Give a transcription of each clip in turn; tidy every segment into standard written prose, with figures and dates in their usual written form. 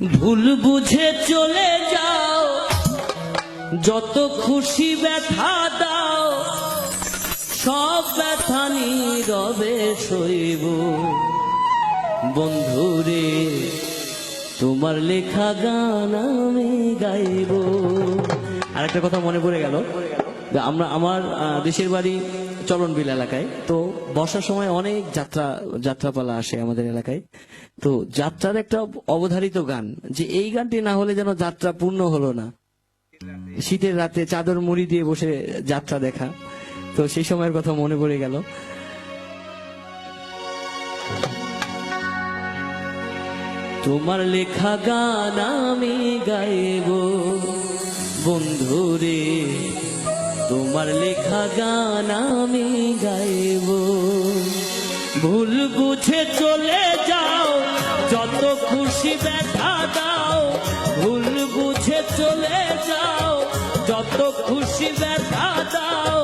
ভুল বুঝে চলে যাও, যত খুশি ব্যথা দাও, সব ব্যথা নীরবে সইব। বন্ধুরে তোমার লেখা গান আমি গাইব। আর একটা কথা মনে পড়ে গেল, আমার দেশের বাড়ি চলনবিল এলাকায়। তো বর্ষার সময় অনেক যাত্রাপালা আসে আমাদের এলাকায়। তো যাত্রার একটা অবধারিত গান, যে এই গানটি না হলে যেন যাত্রা পূর্ণ হলো না। শীতের রাতে চাদর মুড়ি দিয়ে বসে যাত্রা দেখা, তো সেই সময়ের কথা মনে পড়ে গেল। তোমার লেখা গান আমি গাইব, বন্ধুরে তোমার লেখা গান আমি গাইব। ভুল বুঝে চলে যাও, যত খুশি ব্যথা দাও। ভুল বুঝে চলে যাও, যত খুশি ব্যথা দাও,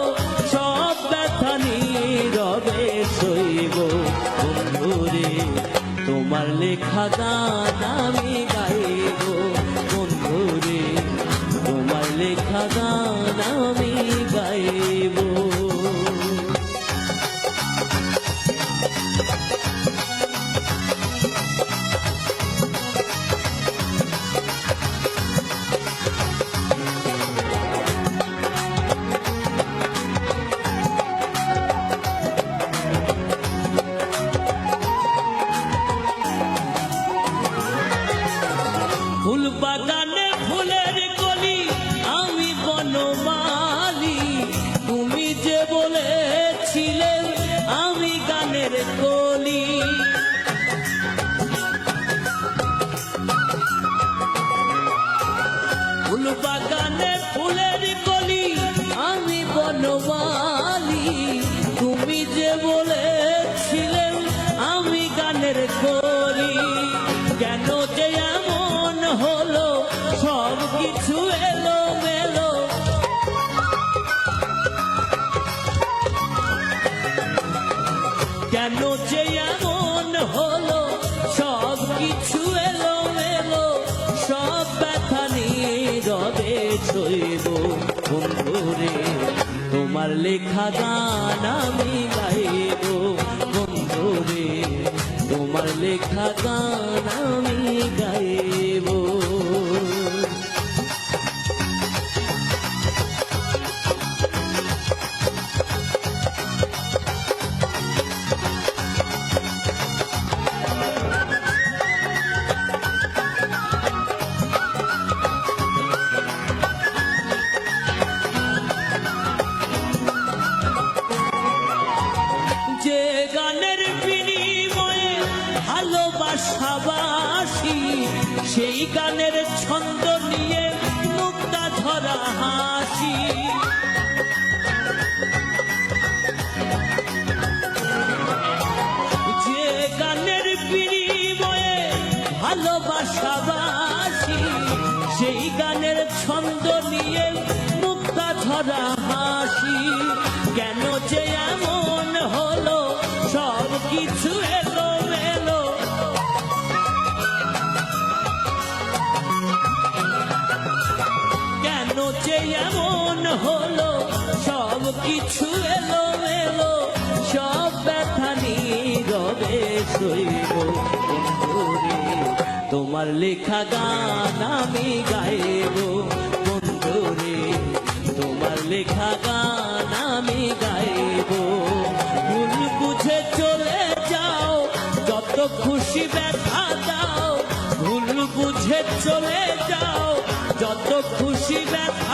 সব ব্যথা নীরবে সইব। বন্ধুরে তোমার লেখা গান আমি গাইব। বন্ধুরে তোমার লেখা গান আমি গাইব। ফুল বাগানে ফুলের কলি, আমি বনমালী। তুমি যে বলেছিলে আমি গানের কলি। ফুল বাগানে ফুলের কলি, আমি বনমালী। তুমি যে বলেছিলে আমি গানের কলি। কেন যে এমন হলো, সব কিছু এলো মেলো। কেন যে এমন হলো, সব কিছু এলো মেলো। সব ব্যথা নীরবে সইব। বন্ধুরে তোমার লেখা গান আমি গাইব। বন্ধুরে তোমার লেখা গান আমি গাইব। যে গানের বিনিময়ে ভালোবাসাবাসি, সেই গানের ছন্দ নিয়ে মুক্তা ধরা হাসি। যে গানের বিনিময়ে ভালোবাসাবাসি, সেই গানের ছন্দ নিয়ে মুক্তা ধরা হাসি। কেন যে এমন হলো, সব কিছু এলো মেলো। কেন যে এমন হলো, সব কিছু এলো মেলো। সব ব্যথা নীরবে সইব। বন্ধুরে তোমার লেখা গান আমি গাইব। বন্ধুরে তোমার লেখা গান আমি গাইব। ভুল বুঝে চলে যাও, যত খুশি ব্যথা দাও। ভুল বুঝে চলে যাও, যত খুশি ব্যথা